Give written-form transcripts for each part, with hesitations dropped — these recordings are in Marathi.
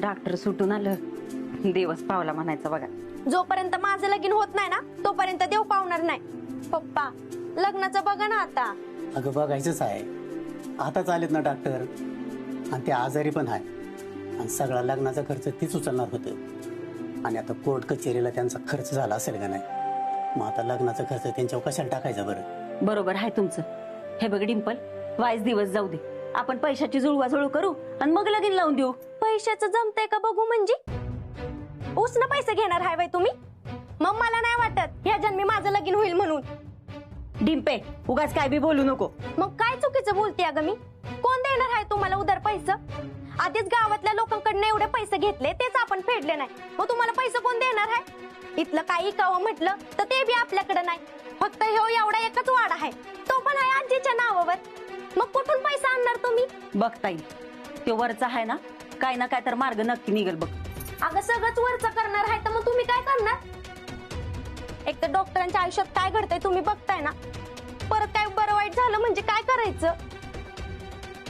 डॉक्टर सुटून आलं, दिवस पावला म्हणायचं बघा. जोपर्यंत माझं लगीन होत नाही ना तोपर्यंत देव पावणार नाही. पप्पा लग्नाचं बघा ना आता. अगं बघायचंच आहे, आताच आलेत ना डॉक्टर, आणि ते आजारी पण आहे, आणि सगळा लग्नाचा खर्च तीच उचलणार होतं. आणि आता कोर्ट कचेरीला त्यांचा खर्च झाला असेल का नाही, मग आता लग्नाचा खर्च त्यांच्यावर कशाला टाकायचा बरं? बरोबर आहे तुमचं. हे बघ डिंपल, वाईस दिवस जाऊ दे, आपण पैशाची जुळवाजुळव करू आणि मग लगीन लावून देऊ. पैशाचं जमतंय का बघू म्हणजे? उसनं पैसे घेणार हाय बाई तुम्ही? मग मला नाही वाटत ह्या जन्मी माझं लगीन होईल म्हणून. डिंपे, उगाच काय बी बोलू नको. मग काय चुकीचं बोलते अगं मी? कोण देणार आहे तुम्हाला उधार पैसे? आधीच गावातल्या लोकांकडनं एवढे पैसे घेतले, तेच आपण फेडले नाही, मग तुम्हाला पैसे कोण देणार आहे? इथलं काही कावं म्हटलं तर ते बी आपल्याकडे नाही. फक्त ह्यो एवढा एकच वाडा आहे, तो पण आहे आजीच्या नावावर. मग कुठून पैसा आणणार तुम्ही? बघता येईल, तो वरचा आहे ना, काय ना काय तर मार्ग नक्की निघेल बघ. अगं सगळंच वरचं करणार आहे तर मग तुम्ही काय करणार? एक तर डॉक्टरांच्या आयुष्यात काय घडतंय तुम्ही बघताय ना. परत काय बरं वाईट झालं म्हणजे काय करायचं?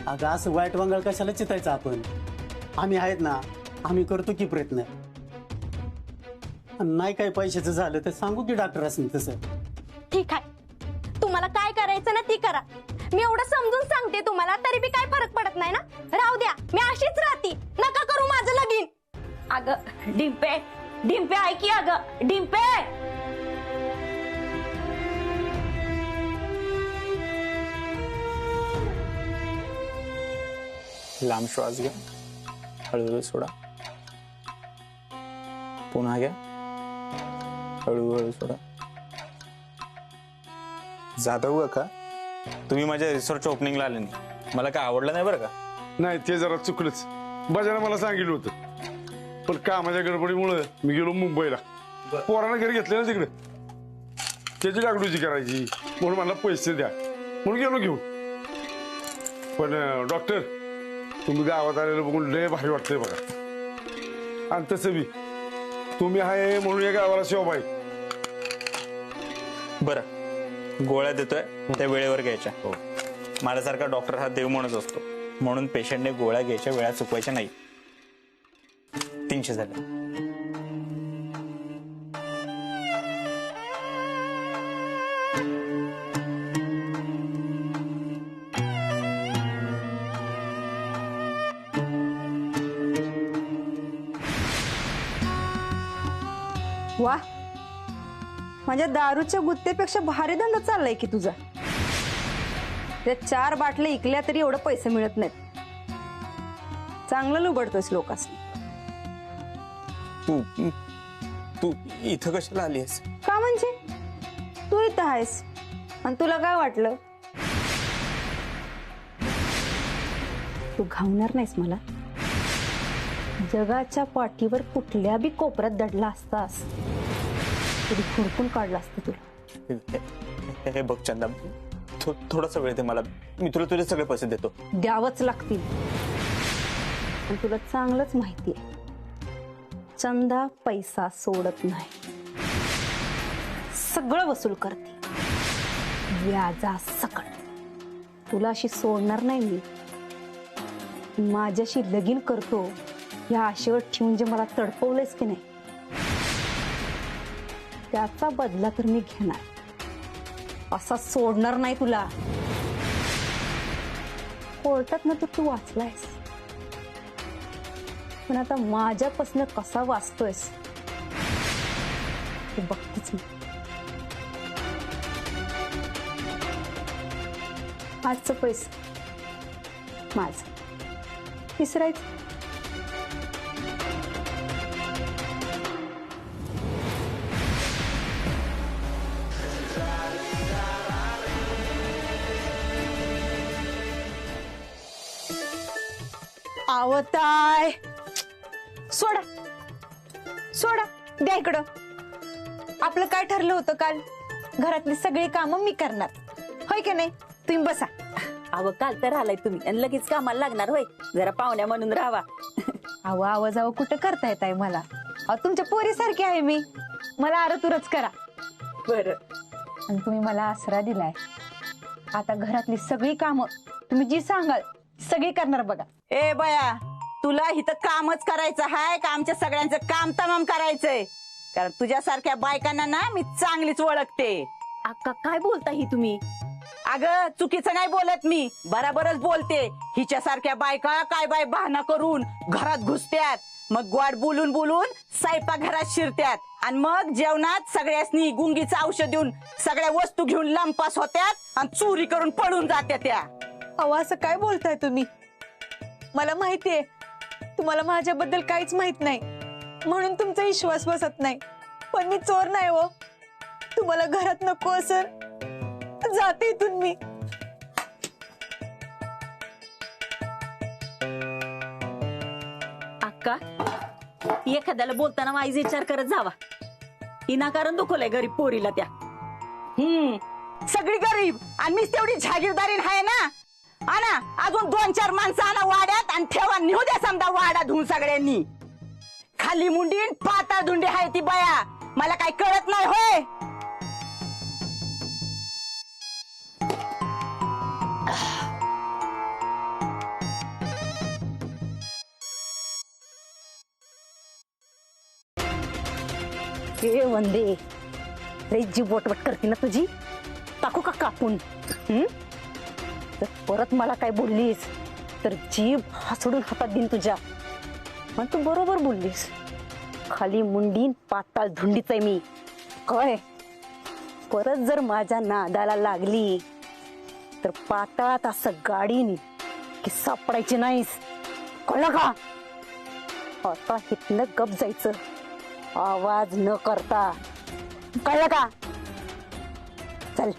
अगं असं वाईट वंगळ कशाला चितायचं आपण? आम्ही आहेत ना, आम्ही करतो की प्रयत्न. आणि नाही काही पैशाचं झालं तर सांगू की डॉक्टर असेल तसं. ठीक आहे, तुम्हाला काय करायचं ना ती करा. मी एवढं समजून सांगते तुम्हाला, तरी बी काय फरक पडत नाही ना. राहू द्या, मी अशीच राहते, नका करू माझं लगीन. अगं डिंपे, डिंपे ऐकी, अगं डिंपे. लांब श्वास घ्या, हळूहळू सोडा, पुन्हा घ्या, हळूहळू सोडा. जाधव का तुम्ही माझ्या रिसर्च ओपनिंगला आले नाही, मला काय आवडलं नाही बरं का? नाही ते जरा चुकलंच. बजाला मला सांगितलं होतं, पण कामाच्या गडबडीमुळे मी गेलो मुंबईला. पोरानं घरी घेतले ना तिकडे, त्याची डागडुजी करायची म्हणून मला पैसे द्या म्हणून गेलो घेऊन. पण डॉक्टर, तुम्ही गावात आलेलं बघून लय भारी वाटतंय बघा. आणि तसं बी तुम्ही आहे म्हणून या गावाला शोभा आहे. बरं, गोळ्या देतोय त्या वेळेवर घ्यायच्या. हो, माझ्यासारखा डॉक्टर हा देव म्हणून असतो, म्हणून पेशंटने गोळ्या घ्यायच्या वेळा चुकवायच्या नाही. 300 झाले. वा, माझ्या दारूच्या गुत्तेपेक्षा भारी धंदा चाललाय की तुझा. त्या 4 बाटल्या इकल्या तरी एवढं पैसे मिळत नाहीत. चांगलं लुबडतोस लोकांनी. तू तू इथं कशाला आली आहेस? का म्हणजे तू इथं आहेस आणि तुला काय वाटलं? तू घावणार नाहीस मला. जगाच्या पाठीवर कुठल्या बी कोपऱ्यात दडला असतास तरी खुडकून काढला असतं तुला. हे बघ चंदा, थोडासा वेळ दे मला, मी तुला तुझे सगळे पैसे देतो. द्यावंच लागतील. पण तुला चांगलंच माहिती आहे, चंदा पैसा सोडत नाही, सगळं वसूल करते व्याजा सकट. तुला अशी सोडणार नाही मी. माझ्याशी लगीन करतो या आशेवर ठेवून जे मला तडपवलंयस की नाही, त्याचा बदला तर मी घेणार. असा सोडणार नाही तुला. कोर्टात ना तू वाचलायस, पण आता माझ्यापासून कसा वाचतोयस ते बघतेच मी. आजचं पैसे माझं विसरायचं. आवताय, सोडा सोडा, द्या इकडं. आपलं काय ठरलं होतं काल? घरातली सगळी कामं मी करणार, होय की नाही? तुम्ही बसा. अहो काल तर आलाय तुम्ही आणि लगेच कामाला लागणार होय? जरा पाहुण्या म्हणून राहावा. अहो आवाजावं कुठं करता येत आहे मला? अहो तुमच्या पोरीसारखी आहे मी, मला आरतुरच करा. बरं, आणि तुम्ही मला आसरा दिलाय, आता घरातली सगळी कामं तुम्ही जी सांगाल सगळी करणार बघा. ए बया, तुला इथं कामच करायचं आहे का आमच्या सगळ्यांचं काम तमाम करायचंय? कारण तुझ्यासारख्या बायकांना ना मी चांगलीच ओळखते. अक्का काय बोलता ही तुम्ही? अगं चुकीचं नाही बोलत मी, बराबरच बोलते. हिच्यासारख्या बायका काय बाय बहाणा करून घरात घुसत्यात, मग गोड बोलून बोलून स्वयंपाक घरात शिरत्यात आणि मग जेवणात सगळ्यासनी गुंगीचं औषध देऊन सगळ्या वस्तू घेऊन लंपास होत्यात आणि चोरी करून पळून जात्या त्या. अहो असं काय बोलताय तुम्ही? मला माहितीये तुम्हाला माझ्याबद्दल काहीच माहित नाही म्हणून तुमचा विश्वास बसत नाही. पण मी चोर नाही हो. तुम्हाला घरात नको असं जाते इथून मी. अक्का, एखाद्याला बोलताना वाईज विचार करत जावा. इनाकारण दुखवलंय गरीब पोरीला त्या. सगळी गरीब आणि मीच तेवढी जागीरदारी आहे ना. आणा अजून 2-4 माणसं आणा वाड्यात आणि ठेवा नेऊ द्या समजा वाडा धुवून सगळ्यांनी. खाली मुंडी पाता धुंडी आहे ती बया, मला काही कळत नाही होय. हे वंदे लई जीव बोटवट करते ना तुझी. टाकू का कापून? तर परत मला काय बोललीस तर जीभ हासडून हातात देईन तुझ्या. पण तू बरोबर बोललीस, खाली मुंडीन पाताळ धुंडीच आहे मी. काय परत जर माझ्या नादाला लागली तर पाताळात असं गाडीन की सापडायची नाहीस, कळलं का? आता इथनं गप जायचं, आवाज न करता, कळलं का? चल.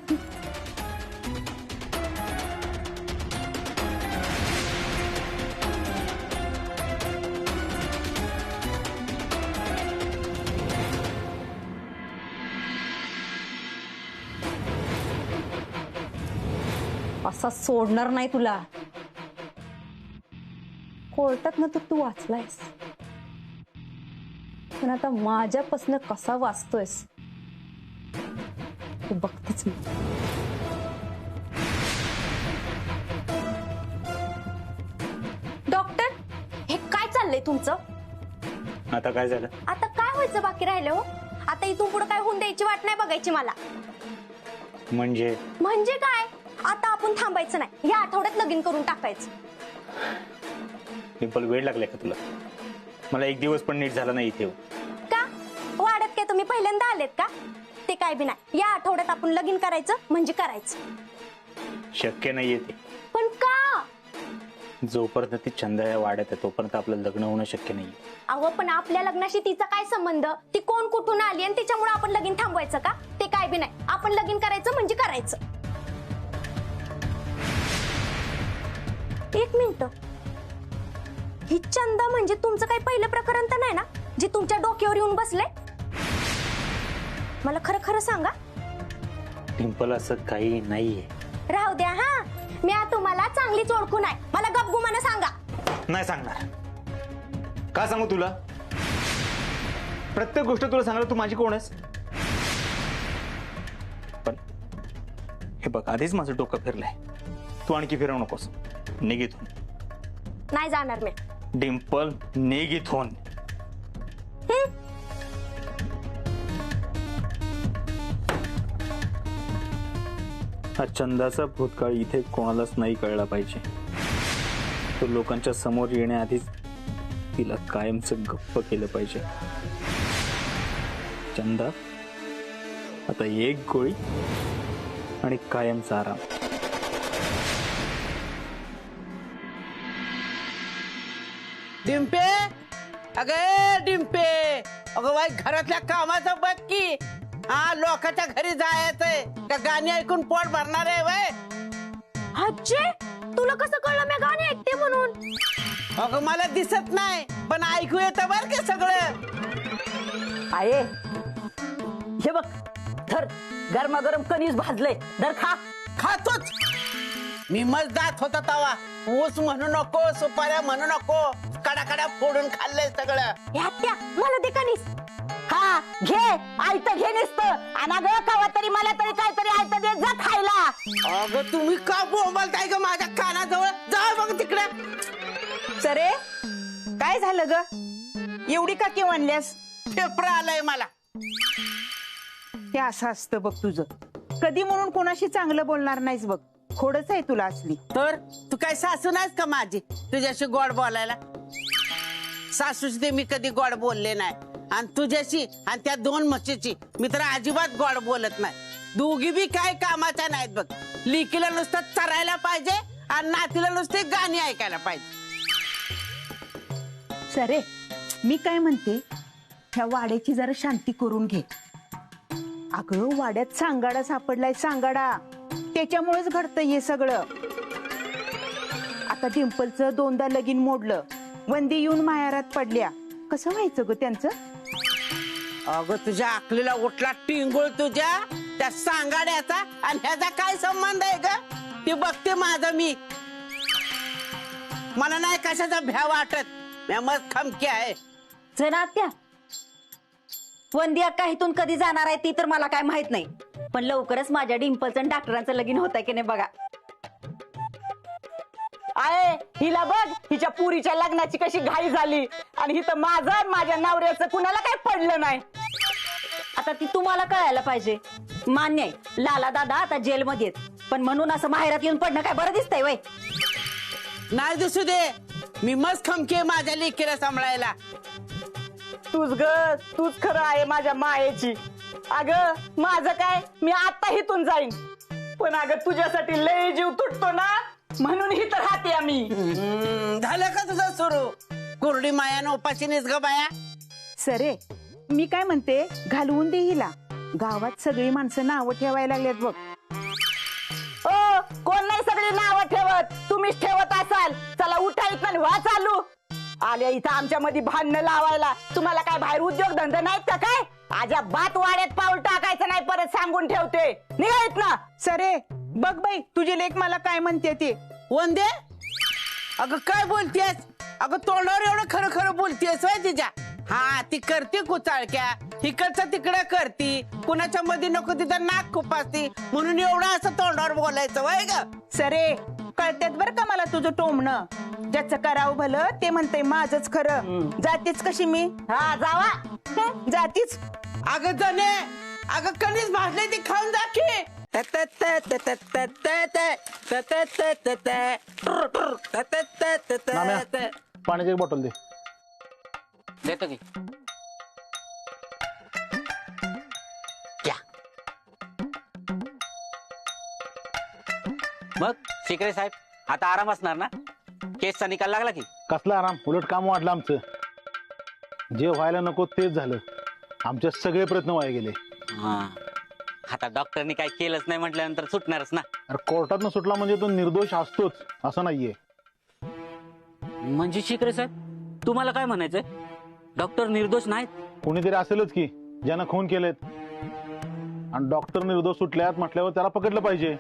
असा सोडणार नाही तुला. कोर्टात ना तू वाचलायस, पण आता माझ्यापासून कसा वाचतोयस ते बघतेच मी. डॉक्टर, हे काय चाललंय तुमचं? आता काय झालं? आता काय व्हायचं बाकी राहिलं हो? आता इथून पुढे काय होऊन द्यायची वाट नाही बघायची मला. म्हणजे म्हणजे काय? आता आपण थांबायचं नाही, या आठवड्यात लगीन करून टाकायचं. डिंपल, वेळ लागलाय का तुला? मला एक दिवस पण नीट झाला नाही इथे. का वाड्यात काय तुम्ही पहिल्यांदा आलेत का? ते काय बी नाही, या आठवड्यात आपण लगीन करायचं म्हणजे करायचं. शक्य नाहीये ते. पण का? जोपर्यंत ती चंदा या वाड्यात आहे तोपर्यंत आपलं लग्न होणं शक्य नाही. अहो पण आपल्या लग्नाशी तिचा काय संबंध? ती कोण कुठून आली आणि तिच्यामुळे आपण लगीन थांबवायचं का? ते काय बी नाही, आपण लगीन करायचं म्हणजे करायचं. एक मिनिट, ही चंदा म्हणजे तुमचं काही पहिलं प्रकरण तर नाही ना जे तुमच्या डोक्यावर येऊन बसले? मला खरं खरं सांगा. डिंपल, असं काही नाहीये. राहू द्या हा, मी तुम्हाला चांगलीच ओळखून आहे. मला गपगुमानं सांगा. नाही सांगणार. का सांगू तुला? प्रत्येक गोष्ट तुला सांगायला तू माझी कोण आहेस? पण हे बघ, आधीच माझं डोकं फिरलंय. तू आणखी फिरवू नकोस. निघ इथून. नाही जाणार मी. डिंपल, निघ इथून. हा चंदाचा भूतकाळ इथे कोणालाच नाही कळला पाहिजे. तो लोकांच्या समोर येण्याआधीच तिला कायमचं गप्प केलं पाहिजे. चंदा, आता एक गोळी आणि कायमचा आराम. डिंपे, अगं डिंपे, अगं बाई घरातल्या कामाचं बघ की. हा, लोकांच्या घरी जायचंय का गाणी ऐकून पोट भरणार आहे वय? हच्चे, तुला कसं कळलं मी गाणी ऐकते म्हणून? अगं मला दिसत नाही पण ऐकू येतं बर का सगळं. आहे हे बघ, धर गरमागरम कणीस भाजले, धर खा. खातोच मी. मग जात होता तवा. ऊस म्हणू नको, सुपाऱ्या म्हणू नको, कडाकड्या फोडून खाल्लंय सगळं. ह्या त्या, मला दे कणीस. हा घे, आयत घे नुसतं. आणि अगं कवा तरी मला तरी काहीतरी आयत दे जा खायला. अगं तुम्ही का बोंबलताय ग माझ्या कानाजवळ? जा बघ तिकडे. सरे काय झालं ग एवढी का केव्हा आणल्यास पेपर आलाय मला ते असं असतं बघ तुझं कधी म्हणून कोणाशी चांगलं बोलणार नाहीस बघ खोडच आहे तुला असली तर तू काय सासू नाहीस का माझी तुझ्याशी गोड बोलायला सासूशी ते मी कधी गोड बोलले नाही आणि तुझ्याशी आणि त्या दोन म्हशीची मी तर अजिबात गोड बोलत नाही दोघी बी काय कामाच्या नाहीत बघ लिकीला नुसतं चरायला पाहिजे आणि नातीला नुसते गाणी ऐकायला पाहिजे सरे मी काय म्हणते ह्या वाड्याची जरा शांती करून घे अगं वाड्यात सांगाडा सापडलाय सांगाडा त्याच्यामुळेच घडतं हे सगळं आता डिंपलचं 2दा लगीन मोडलं वंदी येऊन माहेरात पडल्या कसं व्हायचं ग त्यांचं अगं तुझ्या आकलीला उठला टिंगूळ तुझ्या त्या सांगाड्याचा आणि ह्याचा काय संबंध आहे ग ते बघते माझं मी मला नाही कशाचा भ्या वाटत मी मग खमकी आहे जरा आत्या वंदी अक्का इथून कधी जाणार आहे ती तर मला काय माहित नाही पण लवकरच माझ्या डिंपलचं आणि डॉक्टरांचं लगीन होत आहे की नाही बघा आहे हिला बघ हिच्या पुरीच्या लग्नाची कशी घाई झाली आणि हिथं माझं आणि माझ्या नवऱ्याचं कुणाला काही पडलं नाही आता ती तुम्हाला कळायला पाहिजे मान्य आहे लाला दादा आता जेलमध्ये आहेत पण म्हणून असं माहेरात येऊन पडणं काय बरं दिसतंय वय नाही दिसू दे मी मस्त खमकी आहे माझ्या लेकीला सांभाळायला तूच खरं आहे माझ्या मायेची अगं माझं काय मी आता हिथून जाईन पण अगं तुझ्यासाठी लय जीव तुटतो ना म्हणून ही तर राहते आम्ही झालं का तुझं सुरू कुरडी मायानं उपाशी निस ग बाया सरे मी काय म्हणते घालवून दे हिला गावात सगळी माणसं नावं ठेवायला लागलेत बघ ओ कोण नाही सगळी नावं ठेवत तुम्हीच ठेवत असाल चला उठा इथं व्हा चालू आल्या इथं आमच्या मध्ये भांडणं लावायला तुम्हाला काय बाहेर उद्योग धंदा नाहीत का काय अजिबात वाड्यात पाऊल टाकायचं नाही परत सांगून ठेवते निघा इथनं सरे बघ बाई तुझी लेक मला काय म्हणते ते वंदे अगं काय बोलतेस अगं तोंडावर एवढं खरं खरं बोलतेस वय तिच्या हा ती करते कुचाळक्या इकडचं तिकडं करती कुणाच्या मध्ये नको तिथं नाक खुपासती म्हणून एवढं असं तोंडावर बोलायचं वय ग सरे कळतात बर का मला तुझं टोमणं ज्याचं करावं भलं ते म्हणतंय माझच खरं जातीच कशी मी हा जावा जातीच अगं जने अगं कणीस भाजले ती खाऊन जा की पाण्याची एक बॉटल दे देतो की मग शिकरे साहेब आता आराम असणार ना केसचा निकाल लागला की कसला आराम उलट काम वाढलं आमचं जे व्हायला नको तेच झालं आमचे सगळे प्रयत्न वाया गेले हा आता डॉक्टरनी काय केलंच नाही म्हटल्यानंतर सुटणारच ना अरे कोर्टातनं सुटला म्हणजे तो निर्दोष असतोच असं नाहीये म्हणजे शिकरे साहेब तुम्हाला काय म्हणायचंय डॉक्टर निर्दोष नाहीत कोणीतरी असेलच की ज्यानं खून केलेत आणि डॉक्टर निर्दोष सुटल्यात म्हटल्यावर त्याला पकडलं पाहिजे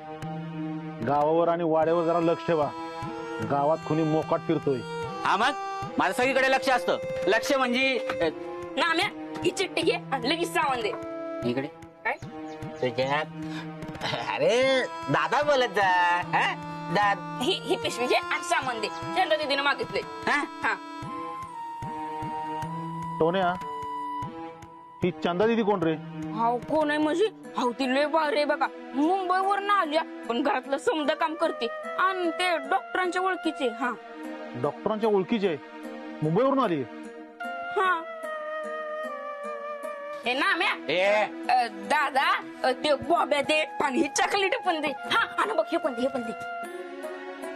गावावर आणि वाड्यावर जरा लक्ष ठेवा गावात खुनी मोकाट फिरतोय हा मग माझं सगळीकडे लक्ष असतं लक्ष म्हणजे नाम्या ही चिठ्ठी घे आणि लगेच सामान दे इकडे काय तुझ्यात अरे दादा बोलत जा हा? ही पिशवी घे आणि सामान दे चंद्र दीदीने मागितले हा? हा टोन्या ही चंदा दिदी कोण रे हाव कोण आहे म्हणजे हाव ती लय भारी आहे बघा मुंबईवर ना आल्या पण घरातलं समजा काम करते आणि ते डॉक्टरांच्या ओळखीचे हा डॉक्टरांच्या ओळखीचे आहे. मुंबईवरून आली हा हे नाम्या ए दादा ते बॉब्या दे आणि ही चॉकलेट पण दे हा आणि बघ हे पण दे हे पण दे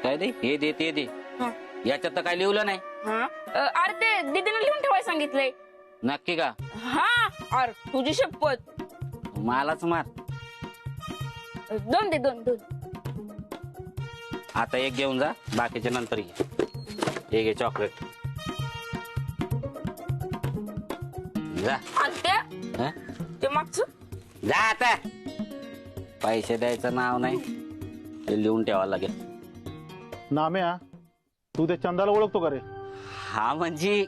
काय दे हे दे ते दे हा याच्यात तर काय लिहिलं नाही हा अरे ते दीदीने लिहून ठेवायला सांगितलंय नक्की का हा अरे तुझी शपथ मलाच मार दोन दे दोन आता एक घेऊन जा बाकीचे नंतर घे हे घे चॉकलेट जा आलत्या हं? ते मागचं जा आता पैसे द्यायचं नाव नाही ते लिहून ठेवावं लागेल नाम्या तू त्या चंदाला ओळखतो का रे हा म्हणजे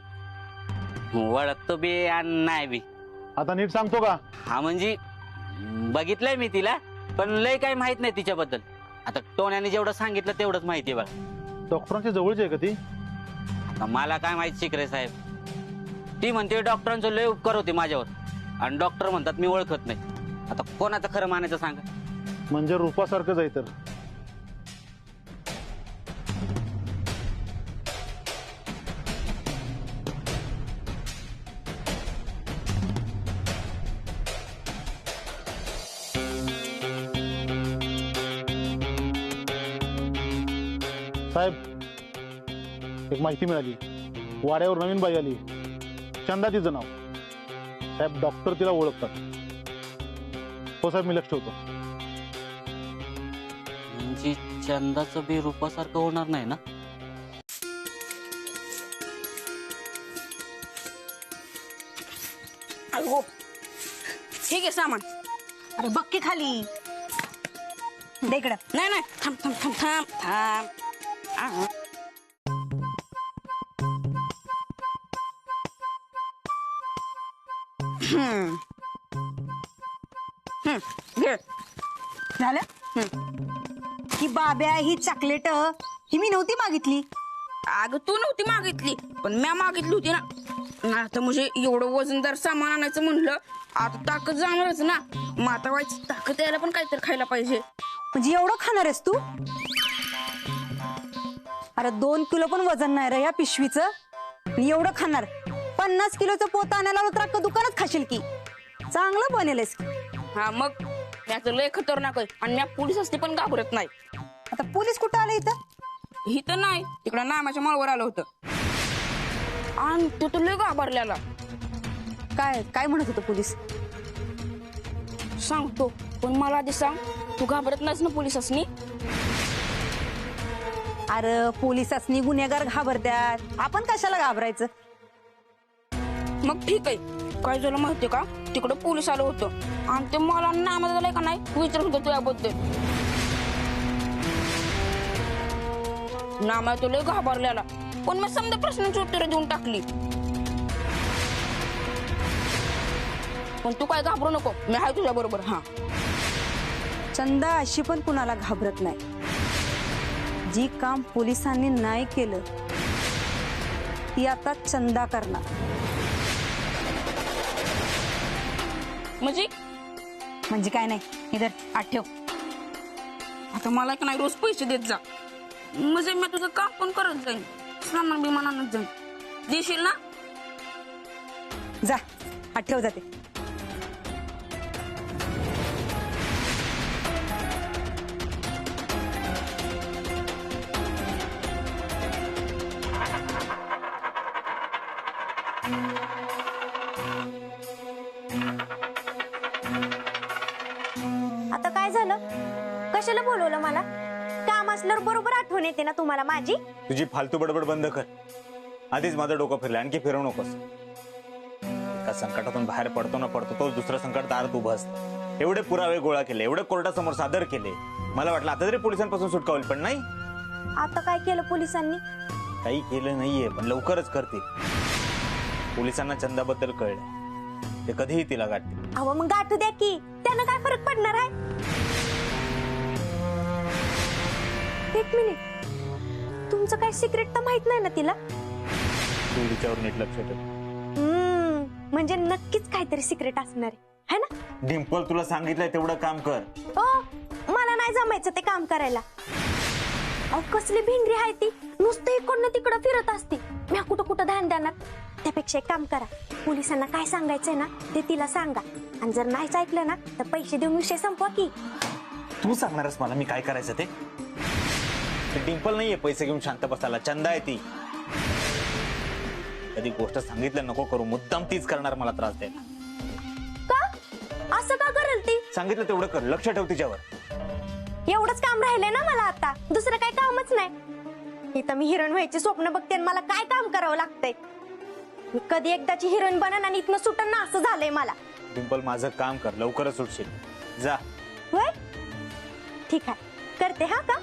ओळखतो बी आणि नाही बी आता नीट सांगतो का हा म्हणजे बघितलंय मी तिला पण लय काही माहित नाही तिच्याबद्दल आता टोण्याने जेवढं सांगितलं तेवढंच माहितीये बघ डॉक्टरांच्या जवळची आहे का ती मला काय माहित शिकरे साहेब. ती म्हणते डॉक्टरांचं लय उपकार होते माझ्यावर आणि डॉक्टर म्हणतात मी ओळखत नाही. आता कोणाचं खरं मानायचं सांगा. म्हणजे रूपासारखंच आहे तर. साहेब एक माहिती मिळाली. वाड्यावर नवीन बाई आली, चंदा तिचं नाव. साहेब डॉक्टर तिला ओळखतात. हो साहेब मी लक्ष ठेवतो. म्हणजे चंदाचं बी रूपासारखं होणार नाही ना. अगो ठीक आहे सामान. अरे बघ की खाली दे इकडं. नाही नाही थांब थांब थांब थांब थांब. घे. झालं ही बाब्या ही चॉकलेट ही मी नव्हती मागितली. अगं तू नव्हती मागितली पण म्या मागितली होती ना. आता म्हणजे एवढं वजनदार सामान आणायचं म्हणलं आता ताकद जाणारच ना. माता व्हायची ताकद यायला पण काहीतरी खायला पाहिजे. म्हणजे एवढं खाणार आहेस तू? अरे 2 किलो पण वजन नाही रे या पिशवीचं. आणि एवढं खाणार 50 किलोचं पोत आणायला तर अख्खं दुकानात खाशील की. चांगलं बनेलस की. हा मग त्याचं लय खतरनाक आहे आणि म्या पोलीस असते पण घाबरत नाही. आता पोलीस कुठं आले इथं? इथं नाही तिकडं नामाच्या माळवर आलं होतं आणि तो तर लय घाबरलेला. काय काय म्हणत होतं पोलीस? सांगतो पण मला आधी सांग तू घाबरत नाहीस ना पोलिसांनी? अरे पोलिसांनी गुन्हेगार घाबरत्यात, आपण कशाला घाबरायचं? मग ठीक आहे. काय झालं माहितीये का, तिकडं पोलीस आलं होतं आणि ते मला नामात झालंय का नाही विचारत होतं तुझ्याबद्दल. नामा तो लय घाबरलेला पण मी समजा प्रश्नांची उत्तरं देऊन टाकली. पण तू काय घाबरू नको, मी आहे तुझ्या बरोबर. हा चंदा अशी पण कुणाला घाबरत नाही. जी काम पोलिसांनी नाही केलं ती आता चंदा करणार. म्हणजे काय नाही, इधर आठव. आता मला का नाही रोज पैसे देत जा. म्हणजे मी तुझं काम पण करत जाईन, सामान बिमान आणत जाईन. देशील ना? जा आठव जाते. आता काय झालं? कशाला बोलवलं मला? काम असल्यावर बरोबर आठवण येते ना तुम्हाला माझी. तुझी फालतू बडबड बंद कर. आधीच माझं डोकं फिरलं, आणखी फिरवू नकोस. एका संकटातून बाहेर पडतो ना पडतो तो दुसरं संकट दारात उभं असतं. एवढे पुरावे गोळा केले, एवढे कोर्टासमोर सादर केले. मला वाटलं आता तरी पोलिसांपासून सुटका होईल पण नाही. आता काय केलं पोलिसांनी? काही केलं नाहीये पण लवकरच करतील. पोलिसांना चंदाबद्दल कळलं, ते कधीही तिला गाठतील. अहो मग गाठू द्या की, त्यानं काय फरक पडणार आहे? एक मिनिट, तुमचं काय सिक्रेट तर माहित नाही ना तिला? तू तिच्यावर नीट लक्ष ठेव. म्हणजे नक्कीच काहीतरी सिक्रेट असणार आहे ना? डिंपल तुला सांगितलंय तेवढं काम कर. ओ मला नाही जमायचं ते काम करायला. अहो कसली भिंगरी आहे ती, नुसतं इकडनं तिकडं फिरत असते. मी कुठं कुठं ध्यान देणार? त्यापेक्षा एक काम करा, पोलिसांना काय सांगायचंय ना ते तिला सांगा आणि जर नाहीच ऐकलं ना तर पैसे देऊन विषय संपवा की. तू सांगणारस मला मी काय करायचं ते? डिंपल नाहीये पैसे घेऊन शांत बसायला, चंदा आहे ती. कधी गोष्ट सांगितलं नको करू, मुद्दाम तीच करणार मला त्रास द्यायला. का असं का करेल ती? सांगितलं तेवढं कर, लक्ष ठेव तिच्यावर. एवढंच काम राहिलंय ना मला, आता दुसरं काही कामच नाही. इथं मी हिरोईन व्हायची स्वप्न बघते आणि मला काय काम करावं लागतंय? मी कधी एकदाची हिरोईन बनन आणि इथनं सुटन ना असं झालंय मला. डिंपल माझं काम कर, लवकरच सुटशील. जा. होय ठीक आहे, करते हा का.